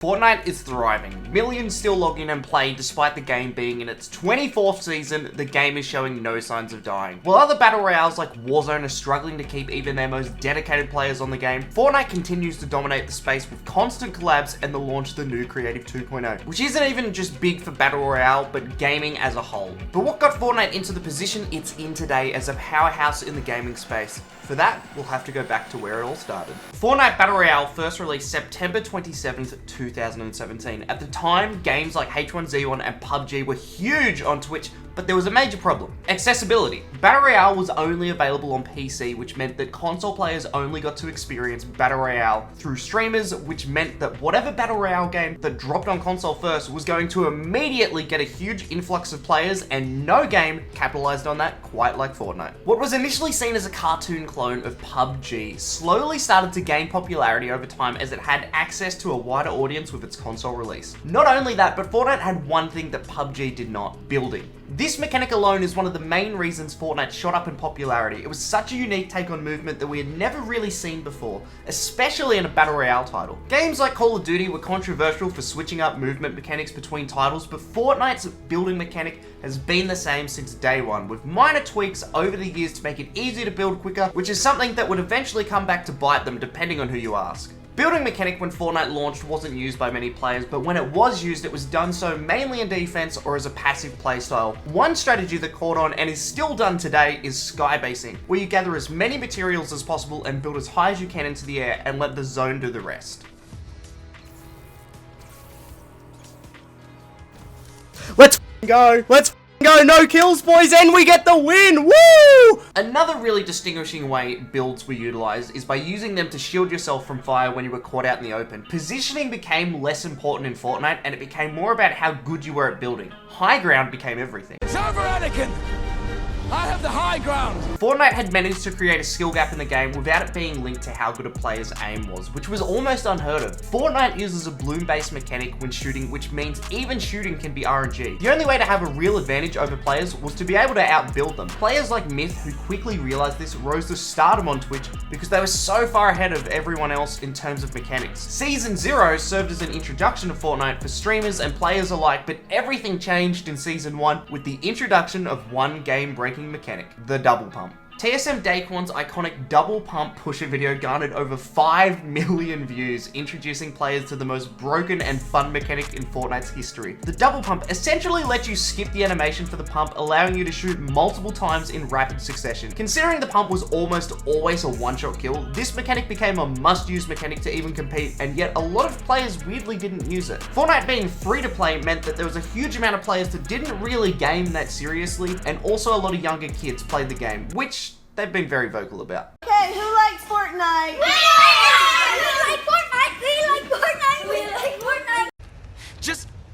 Fortnite is thriving. Millions still log in and play despite the game being in its 24th season. The game is showing no signs of dying. While other battle royales like Warzone are struggling to keep even their most dedicated players on the game, Fortnite continues to dominate the space with constant collabs and the launch of the new Creative 2.0, which isn't even just big for battle royale, but gaming as a whole. But what got Fortnite into the position it's in today as a powerhouse in the gaming space? For that, we'll have to go back to where it all started. Fortnite Battle Royale first released September 27th, 2017. At the time, games like H1Z1 and PUBG were huge on Twitch, but there was a major problem: accessibility. Battle Royale was only available on PC, which meant that console players only got to experience Battle Royale through streamers, which meant that whatever Battle Royale game that dropped on console first was going to immediately get a huge influx of players, and no game capitalized on that quite like Fortnite. What was initially seen as a cartoon clone of PUBG slowly started to gain popularity over time as it had access to a wider audience with its console release. Not only that, but Fortnite had one thing that PUBG did not: building. This mechanic alone is one of the main reasons Fortnite shot up in popularity. It was such a unique take on movement that we had never really seen before, especially in a Battle Royale title. Games like Call of Duty were controversial for switching up movement mechanics between titles, but Fortnite's building mechanic has been the same since day one, with minor tweaks over the years to make it easier to build quicker, which is something that would eventually come back to bite them depending on who you ask. Building mechanic when Fortnite launched wasn't used by many players, but when it was used, it was done so mainly in defense or as a passive playstyle. One strategy that caught on and is still done today is skybasing, where you gather as many materials as possible and build as high as you can into the air and let the zone do the rest. Let's go! Let's go! No kills, boys, and we get the win! Woo! Another really distinguishing way builds were utilized is by using them to shield yourself from fire when you were caught out in the open. Positioning became less important in Fortnite, and it became more about how good you were at building. High ground became everything. It's over, Anakin! I have the high ground! Fortnite had managed to create a skill gap in the game without it being linked to how good a player's aim was, which was almost unheard of. Fortnite uses a bloom-based mechanic when shooting, which means even shooting can be RNG. The only way to have a real advantage over players was to be able to outbuild them. Players like Myth, who quickly realized this, rose to stardom on Twitch because they were so far ahead of everyone else in terms of mechanics. Season 0 served as an introduction to Fortnite for streamers and players alike, but everything changed in Season 1 with the introduction of one game-breaking mechanic: the double pump. TSM Daquan's iconic double pump pusher video garnered over 5 million views, introducing players to the most broken and fun mechanic in Fortnite's history. The double pump essentially lets you skip the animation for the pump, allowing you to shoot multiple times in rapid succession. Considering the pump was almost always a one-shot kill, this mechanic became a must-use mechanic to even compete, and yet a lot of players weirdly didn't use it. Fortnite being free to play meant that there was a huge amount of players that didn't really game that seriously, and also a lot of younger kids played the game, which they've been very vocal about. Okay, who likes Fortnite? We like Fortnite! We like Fortnite! We like Fortnite!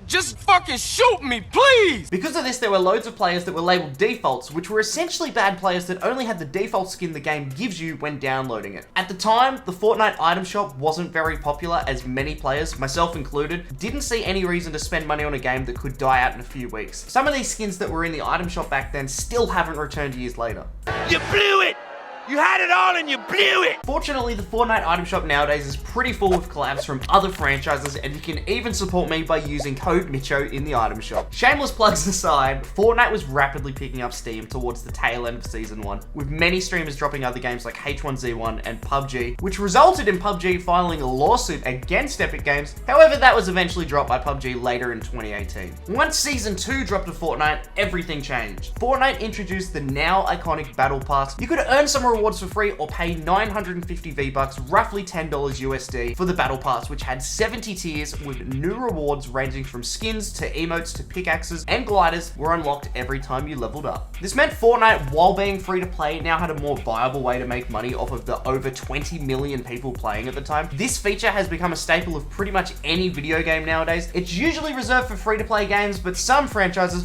Just fucking shoot me, please! Because of this, there were loads of players that were labeled defaults, which were essentially bad players that only had the default skin the game gives you when downloading it. At the time, the Fortnite item shop wasn't very popular, as many players, myself included, didn't see any reason to spend money on a game that could die out in a few weeks. Some of these skins that were in the item shop back then still haven't returned years later. You blew it! You had it all and you blew it! Fortunately, the Fortnite item shop nowadays is pretty full with collabs from other franchises, and you can even support me by using code Micho in the item shop. Shameless plugs aside, Fortnite was rapidly picking up steam towards the tail end of Season 1, with many streamers dropping other games like H1Z1 and PUBG, which resulted in PUBG filing a lawsuit against Epic Games. However, that was eventually dropped by PUBG later in 2018. Once Season 2 dropped to Fortnite, everything changed. Fortnite introduced the now iconic Battle Pass. You could earn some rewards for free or pay 950 V-Bucks, roughly $10 USD, for the Battle Pass, which had 70 tiers with new rewards ranging from skins to emotes to pickaxes, and gliders were unlocked every time you leveled up. This meant Fortnite, while being free to play, now had a more viable way to make money off of the over 20 million people playing at the time. This feature has become a staple of pretty much any video game nowadays. It's usually reserved for free-to-play games, but some franchises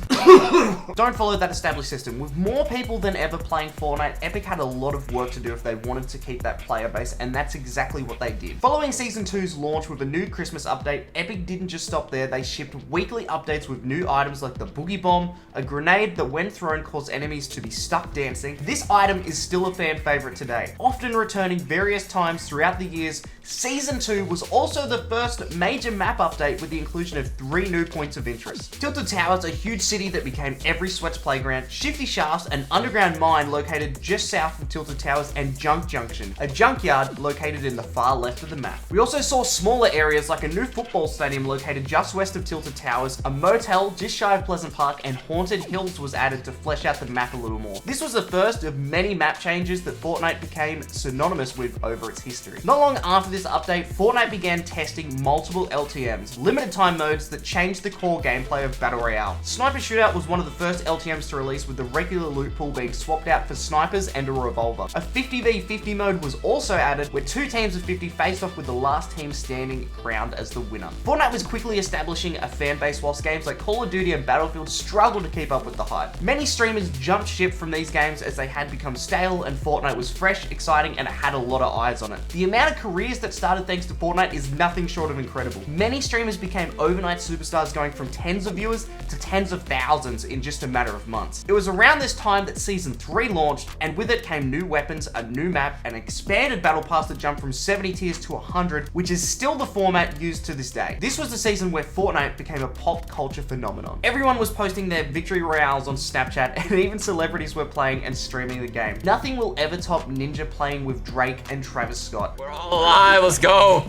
don't follow that established system. With more people than ever playing Fortnite, Epic had a lot of of work to do if they wanted to keep that player base, and that's exactly what they did. Following Season 2's launch with a new Christmas update, Epic didn't just stop there. They shipped weekly updates with new items like the Boogie Bomb, a grenade that when thrown caused enemies to be stuck dancing. This item is still a fan favorite today, often returning various times throughout the years. Season 2 was also the first major map update with the inclusion of 3 new points of interest. Tilted Towers, a huge city that became every sweat's playground, Shifty Shafts, an underground mine located just south of Tilted Towers, and Junk Junction, a junkyard located in the far left of the map. We also saw smaller areas like a new football stadium located just west of Tilted Towers, a motel just shy of Pleasant Park, and Haunted Hills was added to flesh out the map a little more. This was the first of many map changes that Fortnite became synonymous with over its history. Not long after this update, Fortnite began testing multiple LTMs, limited time modes that changed the core gameplay of Battle Royale. Sniper Shootout was one of the first LTMs to release, with the regular loot pool being swapped out for snipers and a revolver. A 50v50 mode was also added, where 2 teams of 50 faced off with the last team standing crowned as the winner. Fortnite was quickly establishing a fan base whilst games like Call of Duty and Battlefield struggled to keep up with the hype. Many streamers jumped ship from these games as they had become stale, and Fortnite was fresh, exciting, and it had a lot of eyes on it. The amount of careers that started thanks to Fortnite is nothing short of incredible. Many streamers became overnight superstars, going from tens of viewers to tens of thousands in just a matter of months. It was around this time that Season 3 launched, and with it came new weapons, a new map, an expanded battle pass that jumped from 70 tiers to 100, which is still the format used to this day. This was the season where Fortnite became a pop culture phenomenon. Everyone was posting their victory royales on Snapchat, and even celebrities were playing and streaming the game. Nothing will ever top Ninja playing with Drake and Travis Scott. We're all alive, let's go!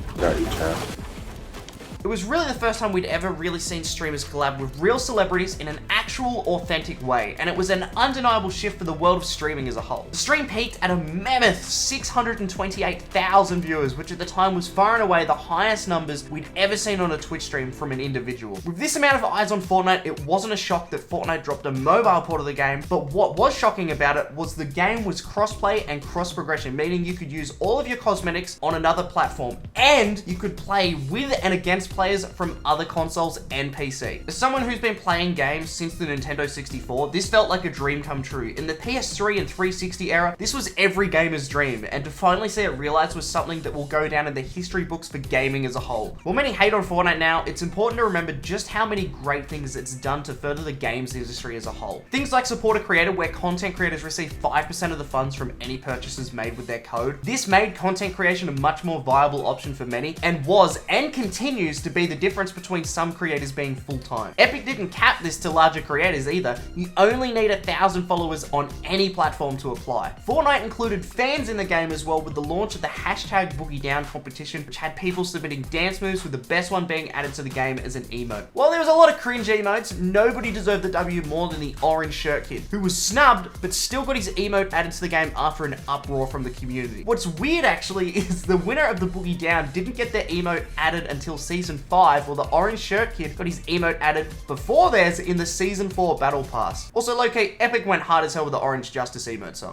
It was really the first time we'd ever really seen streamers collab with real celebrities in an actual, authentic way, and it was an undeniable shift for the world of streaming as a whole. The stream peaked at a mammoth 628,000 viewers, which at the time was far and away the highest numbers we'd ever seen on a Twitch stream from an individual. With this amount of eyes on Fortnite, it wasn't a shock that Fortnite dropped a mobile port of the game, but what was shocking about it was the game was cross-play and cross-progression, meaning you could use all of your cosmetics on another platform, and you could play with and against players from other consoles and PC. As someone who's been playing games since the Nintendo 64, this felt like a dream come true. In the PS3 and 360 era, this was every gamer's dream, and to finally see it realized was something that will go down in the history books for gaming as a whole. While many hate on Fortnite now, it's important to remember just how many great things it's done to further the games industry as a whole. Things like Support a Creator, where content creators receive 5% of the funds from any purchases made with their code. This made content creation a much more viable option for many, and was and continues to be the difference between some creators being full-time. Epic didn't cap this to larger creators either. You only need 1,000 followers on any platform to apply. Fortnite included fans in the game as well, with the launch of the #BoogieDown competition, which had people submitting dance moves, with the best one being added to the game as an emote. While there was a lot of cringe emotes, nobody deserved the W more than the Orange Shirt Kid, who was snubbed but still got his emote added to the game after an uproar from the community. What's weird actually is the winner of the Boogie Down didn't get their emote added until Season 5, while the Orange Shirt Kid got his emote added before theirs in the Season 4 Battle Pass. Also, low-key, Epic went hard as hell with the Orange Justice emote song.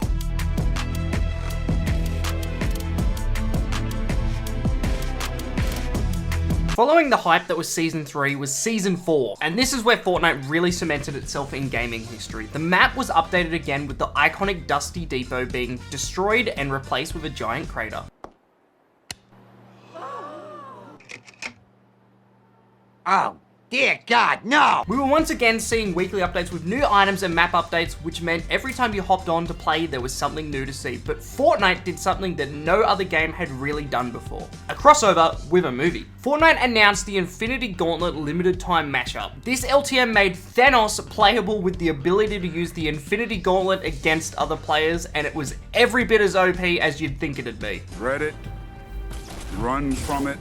Following the hype that was Season 3 was Season 4, and this is where Fortnite really cemented itself in gaming history. The map was updated again, with the iconic Dusty Depot being destroyed and replaced with a giant crater. Oh, dear God, no! We were once again seeing weekly updates with new items and map updates, which meant every time you hopped on to play, there was something new to see. But Fortnite did something that no other game had really done before. A crossover with a movie. Fortnite announced the Infinity Gauntlet limited time mashup. This LTM made Thanos playable with the ability to use the Infinity Gauntlet against other players, and it was every bit as OP as you'd think it'd be. Dread it, run from it,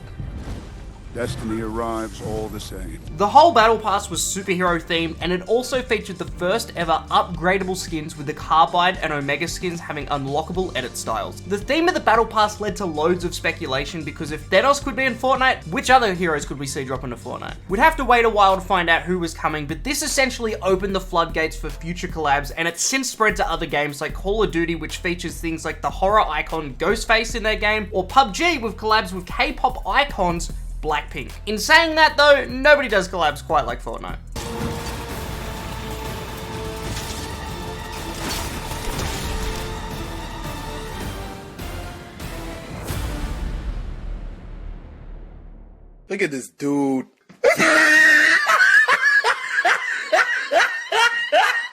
destiny arrives all the same. The whole battle pass was superhero themed, and it also featured the first ever upgradable skins, with the Carbide and Omega skins having unlockable edit styles. The theme of the battle pass led to loads of speculation, because if Thanos could be in Fortnite, which other heroes could we see drop into Fortnite? We'd have to wait a while to find out who was coming, but this essentially opened the floodgates for future collabs, and it's since spread to other games like Call of Duty, which features things like the horror icon Ghostface in their game, or PUBG with collabs with K-pop icons Blackpink. In saying that though, nobody does collabs quite like Fortnite. Look at this dude.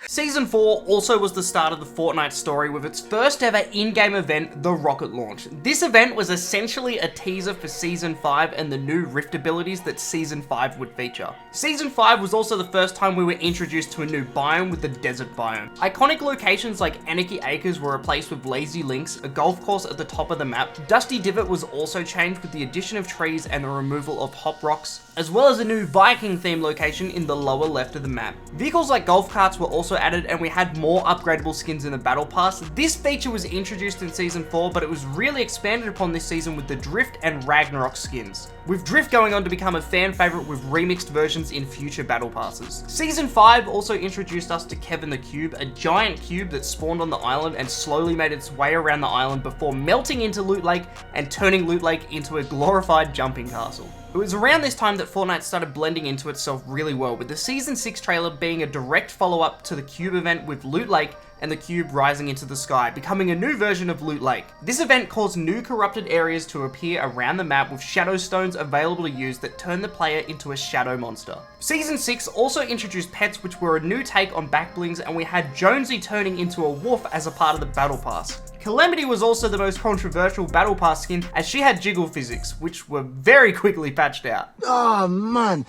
Season 4 also was the start of the Fortnite story with its first ever in-game event, the Rocket Launch. This event was essentially a teaser for Season 5 and the new Rift abilities that Season 5 would feature. Season 5 was also the first time we were introduced to a new biome with the desert biome. Iconic locations like Anarchy Acres were replaced with lazy links, a golf course at the top of the map. Dusty Divot was also changed with the addition of trees and the removal of hop rocks, as well as a new Viking themed location in the lower left of the map. Vehicles like golf carts were also added, and we had more upgradable skins in the battle pass. This feature was introduced in Season 4, but it was really expanded upon this season with the Drift and Ragnarok skins, with Drift going on to become a fan favorite with remixed versions in future battle passes. Season 5 also introduced us to Kevin the Cube, a giant cube that spawned on the island and slowly made its way around the island before melting into Loot Lake and turning Loot Lake into a glorified jumping castle. It was around this time that Fortnite started blending into itself really well, with the Season 6 trailer being a direct follow-up to the Cube event with Loot Lake and the cube rising into the sky, becoming a new version of Loot Lake. This event caused new corrupted areas to appear around the map with shadow stones available to use that turn the player into a shadow monster. Season 6 also introduced pets, which were a new take on backblings, and we had Jonesy turning into a wolf as a part of the battle pass. Calamity was also the most controversial battle pass skin, as she had jiggle physics, which were very quickly patched out. Oh man,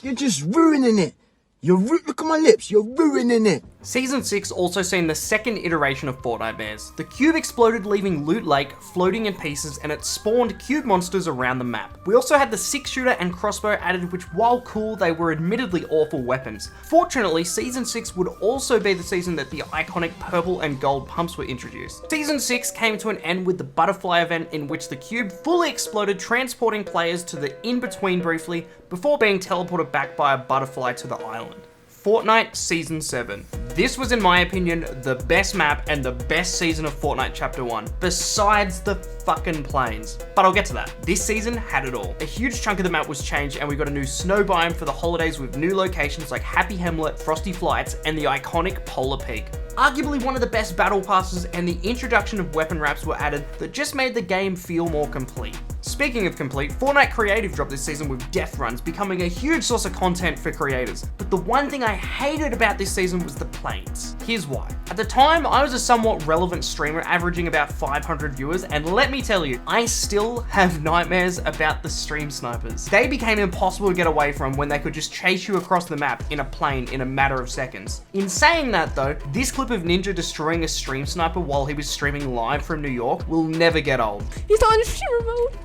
you're just ruining it. Look at my lips, you're ruining it. Season 6 also seen the second iteration of Fortnite Bears. The cube exploded, leaving Loot Lake floating in pieces, and it spawned cube monsters around the map. We also had the 6-shooter and crossbow added, which while cool, they were admittedly awful weapons. Fortunately, Season 6 would also be the season that the iconic purple and gold pumps were introduced. Season 6 came to an end with the butterfly event, in which the cube fully exploded, transporting players to the in-between briefly, before being teleported back by a butterfly to the island. Fortnite Season 7. This was, in my opinion, the best map and the best season of Fortnite Chapter 1, besides the fucking planes. But I'll get to that. This season had it all. A huge chunk of the map was changed, and we got a new snow biome for the holidays with new locations like Happy Hamlet, Frosty Flights, and the iconic Polar Peak. Arguably one of the best battle passes, and the introduction of weapon wraps were added that just made the game feel more complete. Speaking of complete, Fortnite Creative dropped this season with death runs, becoming a huge source of content for creators. But the one thing I hated about this season was the planes. Here's why. At the time, I was a somewhat relevant streamer, averaging about 500 viewers, and let me tell you, I still have nightmares about the stream snipers. They became impossible to get away from when they could just chase you across the map in a plane in a matter of seconds. In saying that though, this clip of Ninja destroying a stream sniper while he was streaming live from New York will never get old. He's on streamer mode.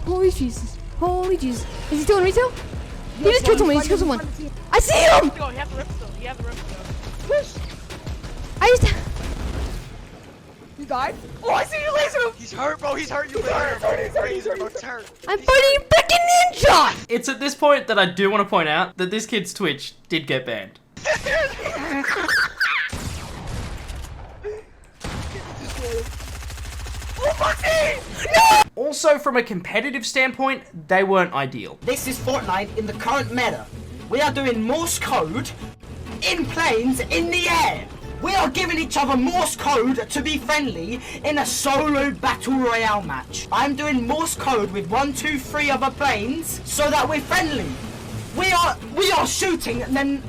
Holy Jesus. Holy Jesus. Is he still in retail? He just killed someone. He just killed someone. I see him! Go, you have the rip still. You have the rip still. I just... He died? Oh, I see you laser him! He's hurt, bro. He's hurt. He's hurt. He's hurt. I'm fighting freaking Ninja! It's at this point that I do want to point out that this kid's Twitch did get banned. Also, from a competitive standpoint, they weren't ideal. This is Fortnite in the current meta. We are doing Morse code in planes in the air. We are giving each other Morse code to be friendly in a solo battle royale match. I'm doing Morse code with 1, 2, 3 other planes so that we're friendly. We are shooting, and then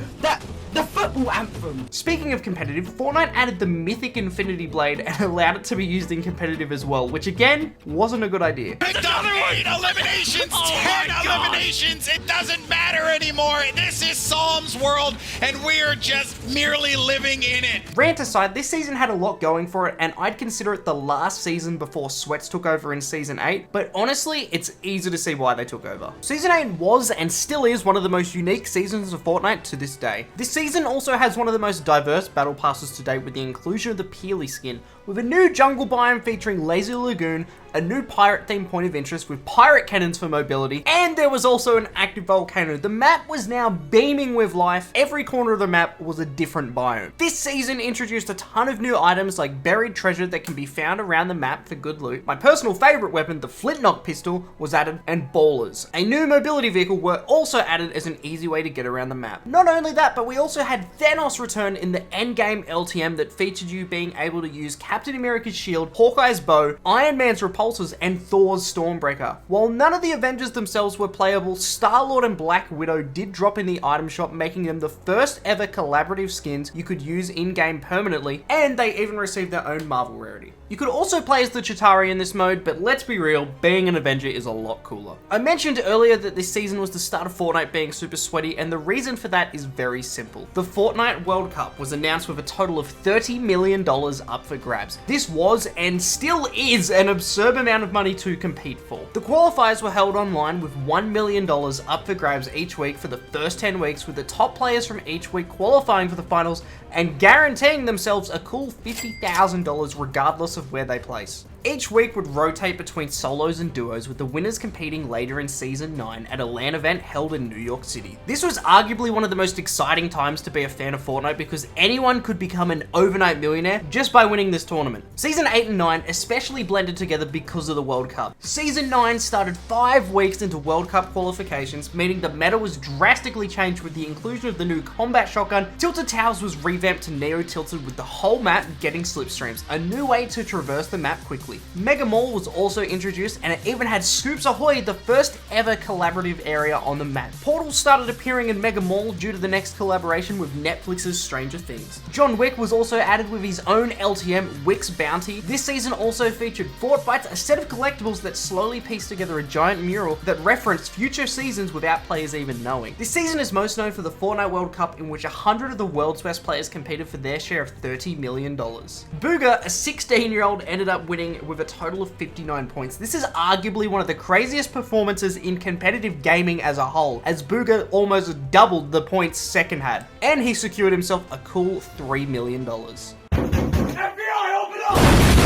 the football anthem. Speaking of competitive, Fortnite added the mythic Infinity Blade and allowed it to be used in competitive as well, which again, wasn't a good idea. Another 8 eliminations, 10 eliminations, it doesn't matter anymore. This is Psalm's world, and we're just merely living in it. Rant aside, this season had a lot going for it, and I'd consider it the last season before Sweats took over in Season 8, but honestly, it's easy to see why they took over. Season 8 was, and still is, one of the most unique seasons of Fortnite to this day. This season also has one of the most diverse battle passes to date, with the inclusion of the Peely skin, with a new jungle biome featuring Lazy Lagoon, a new pirate themed point of interest with pirate cannons for mobility, and there was also an active volcano. The map was now beaming with life. Every corner of the map was a different biome. This season introduced a ton of new items like buried treasure that can be found around the map for good loot. My personal favorite weapon, the Flintlock pistol, was added, and ballers. A new mobility vehicle were also added as an easy way to get around the map. Not only that, but we also had Thanos return in the endgame LTM that featured you being able to use Captain America's shield, Hawkeye's bow, Iron Man's Pulses and Thor's Stormbreaker. While none of the Avengers themselves were playable, Star-Lord and Black Widow did drop in the item shop, making them the first ever collaborative skins you could use in-game permanently, and they even received their own Marvel rarity. You could also play as the Chitauri in this mode, but let's be real, being an Avenger is a lot cooler. I mentioned earlier that this season was the start of Fortnite being super sweaty, and the reason for that is very simple. The Fortnite World Cup was announced with a total of $30 million up for grabs. This was, and still is, an absurd amount of money to compete for. The qualifiers were held online with $1 million up for grabs each week for the first 10 weeks, with the top players from each week qualifying for the finals and guaranteeing themselves a cool $50,000 regardless of where they place. Each week would rotate between solos and duos, with the winners competing later in Season 9 at a LAN event held in New York City. This was arguably one of the most exciting times to be a fan of Fortnite because anyone could become an overnight millionaire just by winning this tournament. Season 8 and 9 especially blended together because of the World Cup. Season 9 started 5 weeks into World Cup qualifications, meaning the meta was drastically changed with the inclusion of the new combat shotgun. Tilted Towers was revamped to Neo Tilted, with the whole map getting slipstreams, a new way to traverse the map quickly. Mega Mall was also introduced, and it even had Scoops Ahoy, the first ever collaborative area on the map. Portals started appearing in Mega Mall due to the next collaboration with Netflix's Stranger Things. John Wick was also added with his own LTM, Wick's Bounty. This season also featured Fort Bites, a set of collectibles that slowly pieced together a giant mural that referenced future seasons without players even knowing. This season is most known for the Fortnite World Cup, in which 100 of the world's best players competed for their share of $30 million. Boogie, a 16-year-old, ended up winning with a total of 59 points. This is arguably one of the craziest performances in competitive gaming as a whole, as Boogie almost doubled the points Second had, and he secured himself a cool $3 million.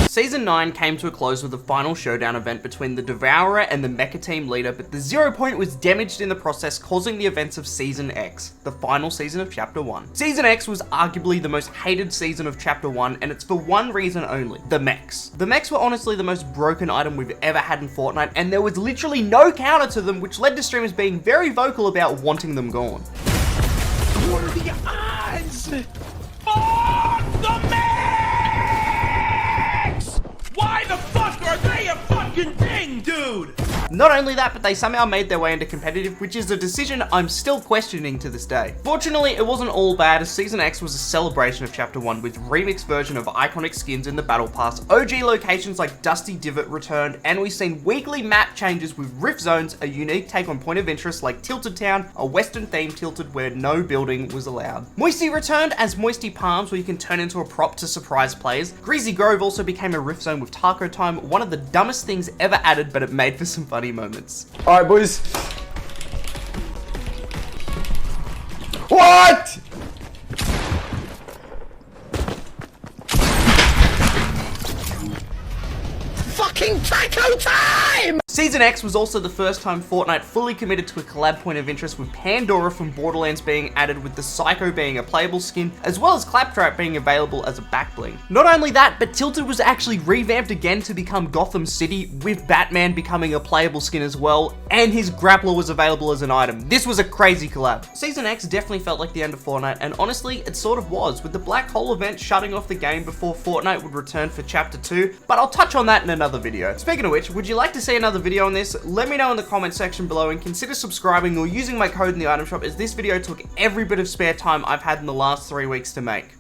Season 9 came to a close with the final showdown event between the Devourer and the Mecha Team leader, but the 0 point was damaged in the process, causing the events of Season X, the final season of Chapter 1. Season X was arguably the most hated season of Chapter 1, and it's for one reason only: the mechs. The mechs were honestly the most broken item we've ever had in Fortnite, and there was literally no counter to them, which led to streamers being very vocal about wanting them gone. What are the odds? Oh, the mechs! Why the fuck are they a fucking thing, dude? Not only that, but they somehow made their way into competitive, which is a decision I'm still questioning to this day. Fortunately, it wasn't all bad, as Season X was a celebration of Chapter 1 with remixed version of iconic skins in the Battle Pass, OG locations like Dusty Divot returned, and we've seen weekly map changes with Rift Zones, a unique take on point of interest like Tilted Town, a western theme tilted where no building was allowed. Moisty returned as Moisty Palms, where you can turn into a prop to surprise players. Greasy Grove also became a Rift Zone with Taco Time, one of the dumbest things ever added, but it made for some funny moments. Alright, boys. What? Fucking taco time! Season X was also the first time Fortnite fully committed to a collab point of interest, with Pandora from Borderlands being added, with the Psycho being a playable skin, as well as Claptrap being available as a back bling. Not only that, but Tilted was actually revamped again to become Gotham City, with Batman becoming a playable skin as well, and his grappler was available as an item. This was a crazy collab. Season X definitely felt like the end of Fortnite, and honestly, it sort of was, with the Black Hole event shutting off the game before Fortnite would return for Chapter 2, but I'll touch on that in another video. Speaking of which, would you like to see another video on this? Let me know in the comment section below, and consider subscribing or using my code in the item shop, as this video took every bit of spare time I've had in the last 3 weeks to make.